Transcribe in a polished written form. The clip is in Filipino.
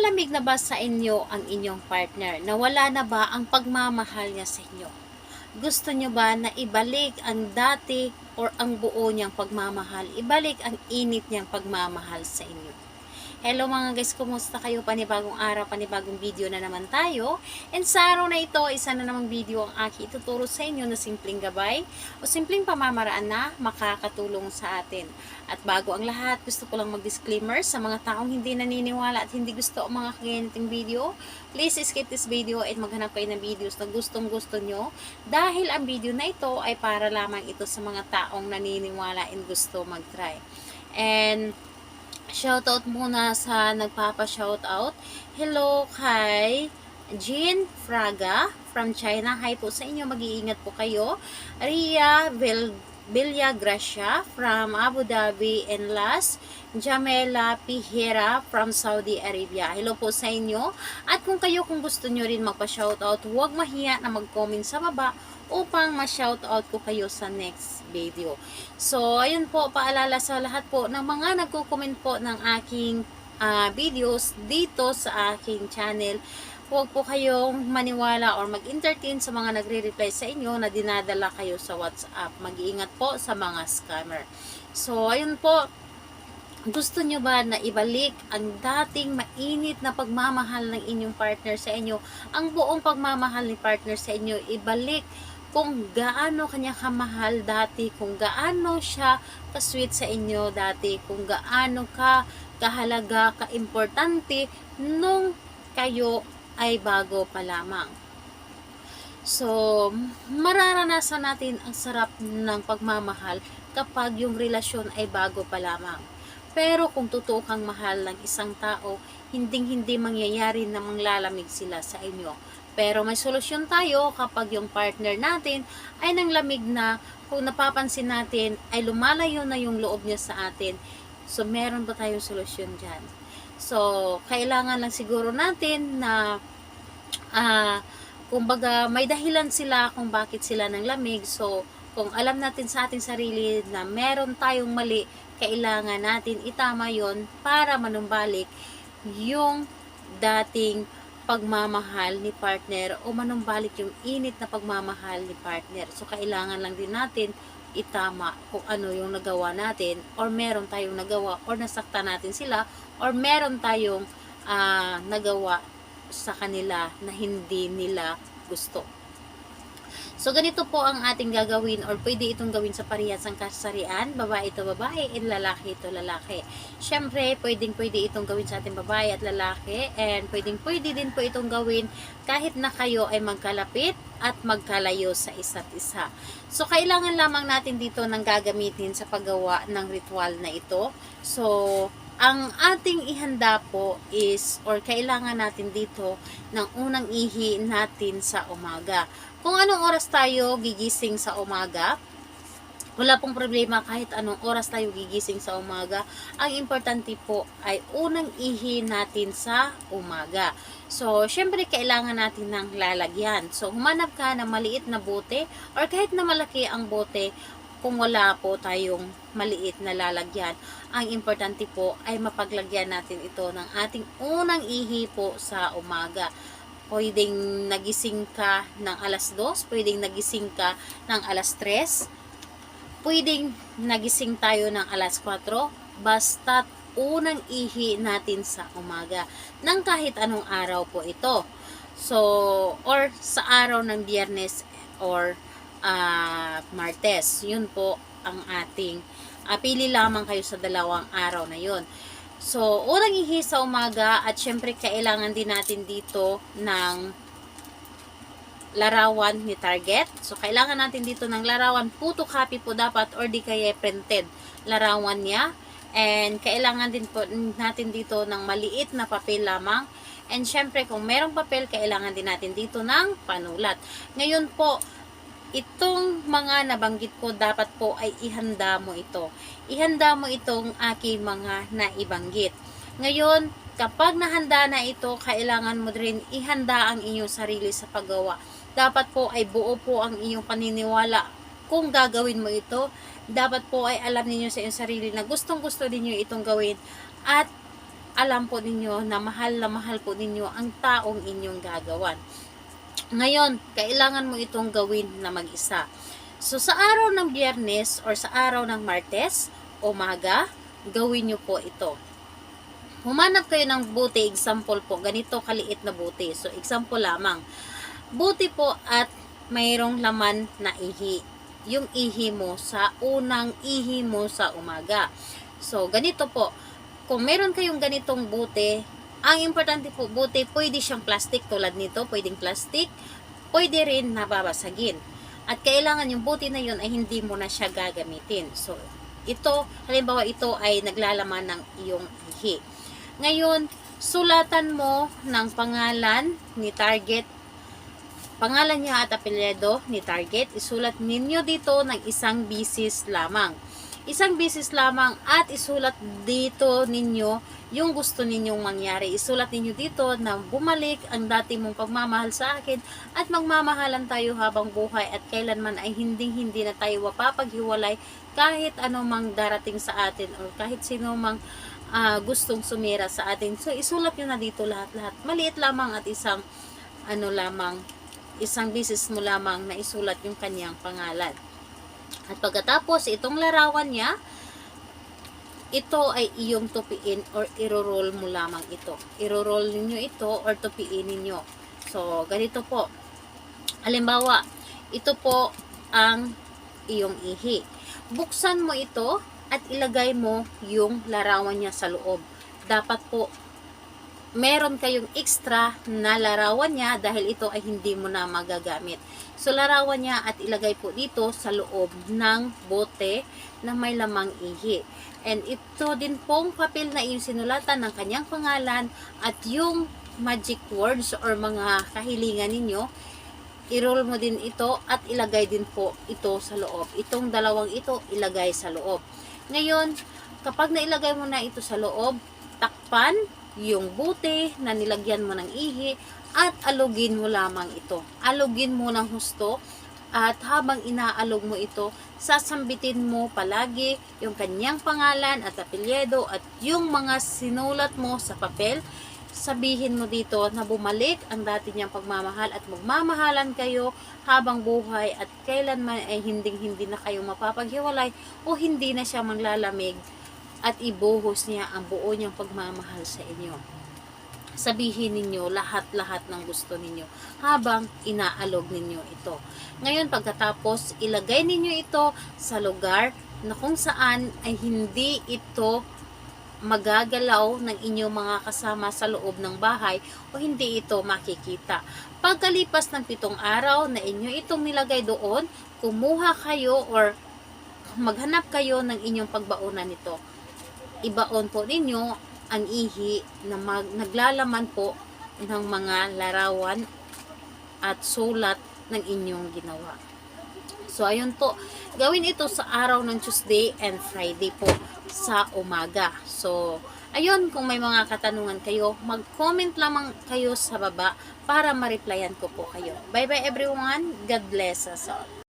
Nalamig na ba sa inyo ang inyong partner? Nawala na ba ang pagmamahal niya sa inyo? Gusto niyo ba na ibalik ang dati or ang buo niyang pagmamahal? Ibalik ang init niyang pagmamahal sa inyo? Hello mga guys, kumusta kayo? Panibagong araw, panibagong video na naman tayo. And sa araw na ito, isa na namang video ang aking ituturo sa inyo na simpleng gabay o simpleng pamamaraan na makakatulong sa atin. At bago ang lahat, gusto ko lang mag-disclaimer sa mga taong hindi naniniwala at hindi gusto ang mga kaganiting video. Please skip this video at maghanap kayo ng videos na gustong-gusto nyo dahil ang video na ito ay para lamang ito sa mga taong naniniwala and gusto mag-try. And shoutout muna sa nagpapa-shoutout. Hello kay Jean Fraga from China. Hi po sa inyo. Mag-iingat po kayo. Ria Villagracia from Abu Dhabi and last, Jamela Pihera from Saudi Arabia. Hello po sa inyo. At kung gusto nyo rin magpa-shoutout, huwag mahiya na mag-comment sa baba upang ma-shoutout ko kayo sa next video. So, ayun po, paalala sa lahat po ng mga nagko-comment po ng aking videos dito sa aking channel. Huwag po kayong maniwala or mag-entertain sa mga nagre-reply sa inyo na dinadala kayo sa WhatsApp. Mag-iingat po sa mga scammer. So, ayun po, gusto nyo ba na ibalik ang dating mainit na pagmamahal ng inyong partner sa inyo? Ang buong pagmamahal ni partner sa inyo, ibalik kung gaano kanya kamahal dati, kung gaano siya ka-sweet sa inyo dati, kung gaano ka kahalaga, ka-importante nung kayo ay bago pa lamang. So, mararanasan natin ang sarap ng pagmamahal kapag yung relasyon ay bago pa lamang. Pero kung totoo kang mahal ng isang tao, hindi mangyayari na manglalamig sila sa inyo. Pero may solusyon tayo kapag yung partner natin ay nanglamig na, kung napapansin natin ay lumalayo na yung loob niya sa atin. So, meron pa tayong solusyon dyan. So, kailangan lang siguro natin na kumbaga may dahilan sila kung bakit sila nanglamig. So, kung alam natin sa ating sarili na meron tayong mali, kailangan natin itama yon para manumbalik yung dating pagmamahal ni partner o manumbalik yung init na pagmamahal ni partner. So, kailangan lang din natin itama kung ano yung nagawa natin or meron tayong nagawa or nasakta natin sila or meron tayong nagawa sa kanila na hindi nila gusto. So, ganito po ang ating gagawin or pwede itong gawin sa parehasang kasarian. Babae ito babae and lalaki ito lalaki. Siyempre, pwede itong gawin sa ating babae at lalaki and pwede din po itong gawin kahit na kayo ay magkalapit at magkalayo sa isa't isa. So, kailangan lamang natin dito ng gagamitin sa paggawa ng ritual na ito. So, ang ating ihanda po is or kailangan natin dito ng unang ihi natin sa umaga. Kung anong oras tayo gigising sa umaga, wala pong problema kahit anong oras tayo gigising sa umaga. Ang importante po ay unang ihi natin sa umaga. So, syempre kailangan natin ng lalagyan. So, humanap ka ng maliit na bote or kahit na malaki ang bote kung wala po tayong maliit na lalagyan. Ang importante po ay mapaglagyan natin ito ng ating unang ihi po sa umaga. Pwedeng nagising ka ng alas 2, pwedeng nagising ka ng alas 3, pwedeng nagising tayo ng alas 4, basta't unang ihi natin sa umaga ng kahit anong araw po ito. So, or sa araw ng Biyernes or Martes. Yun po ang ating pili lamang kayo sa dalawang araw na yun. So, unang ihi sa umaga at syempre kailangan din natin dito ng larawan ni target. So, kailangan natin dito ng larawan. Photocopy po dapat or di kaya printed larawan niya. And kailangan din po natin dito ng maliit na papel lamang. And syempre kung merong papel, kailangan din natin dito ng panulat. Ngayon po, itong mga nabanggit ko dapat po ay ihanda mo ito. Ihanda mo itong aking mga naibanggit. Ngayon, kapag nahanda na ito, kailangan mo rin ihanda ang inyong sarili sa paggawa. Dapat po ay buo po ang inyong paniniwala kung gagawin mo ito. Dapat po ay alam ninyo sa inyong sarili na gustong-gusto ninyo itong gawin at alam po ninyo na mahal po ninyo ang taong inyong gagawan. Ngayon, kailangan mo itong gawin na mag-isa. So, sa araw ng Biyernes or sa araw ng Martes, umaga, gawin nyo po ito. Humanap kayo ng buti, example po, ganito kaliit na buti. So, example lamang. Buti po at mayroong laman na ihi. Yung ihi mo sa unang ihi mo sa umaga. So, ganito po. Kung meron kayong ganitong buti, ang importante po, buti, pwede siyang plastic tulad nito, pwedeng plastic, pwede rin nababasagin. At kailangan yung buti na yun ay hindi mo na siya gagamitin. So, ito, halimbawa ito ay naglalaman ng iyong ihi. Ngayon, sulatan mo ng pangalan ni target, pangalan niya at apelyido ni target, isulat ninyo dito ng isang bisis lamang. Isang bisis lamang at isulat dito ninyo yung gusto ninyong mangyari. Isulat ninyo dito na bumalik ang dati mong pagmamahal sa akin at magmamahalan tayo habang buhay at kailanman ay hindi na tayo mapapaghiwalay kahit anumang darating sa atin o kahit sino mang gustong sumira sa atin. So, isulat nyo na dito lahat-lahat. Maliit lamang at isang bisis mo lamang na isulat yung kanyang pangalan. At pagkatapos, itong larawan niya, ito ay iyong tupiin or iro-roll mo lamang ito. Iro-roll ninyo ito or tupiin ninyo. So, ganito po. Halimbawa, ito po ang iyong ihi. Buksan mo ito at ilagay mo yung larawan niya sa loob. Dapat po meron kayong extra na larawan niya dahil ito ay hindi mo na magagamit. So, larawan niya at ilagay po dito sa loob ng bote na may lamang ihi. And ito din pong papel na yung sinulatan ng kanyang pangalan at yung magic words or mga kahilingan ninyo, i-roll mo din ito at ilagay din po ito sa loob. Itong dalawang ito, ilagay sa loob. Ngayon, kapag nailagay mo na ito sa loob, takpan yung buti na nilagyan mo ng ihi at alugin mo lamang ito. Alugin mo ng husto at habang inaalog mo ito, sasambitin mo palagi yung kanyang pangalan at apelyido at yung mga sinulat mo sa papel. Sabihin mo dito na bumalik ang dati niyang pagmamahal at magmamahalan kayo habang buhay at kailanman ay hindi na kayo mapapaghiwalay o hindi na siya maglalamig at ibuhos niya ang buo niyang pagmamahal sa inyo. Sabihin ninyo lahat-lahat ng gusto ninyo habang inaalog ninyo ito. Ngayon, pagkatapos, ilagay ninyo ito sa lugar na kung saan ay hindi ito magagalaw ng inyong mga kasama sa loob ng bahay o hindi ito makikita. Pagkalipas ng 7 araw na inyo itong nilagay doon, kumuha kayo or maghanap kayo ng inyong pagbaunan nito. Ibaon po ninyo ang ihi na naglalaman po ng mga larawan at sulat ng inyong ginawa. So, ayun po. Gawin ito sa araw ng Tuesday and Friday po sa umaga. So, ayun, kung may mga katanungan kayo, mag-comment lamang kayo sa baba para ma-replyan ko po kayo. Bye-bye everyone. God bless us all.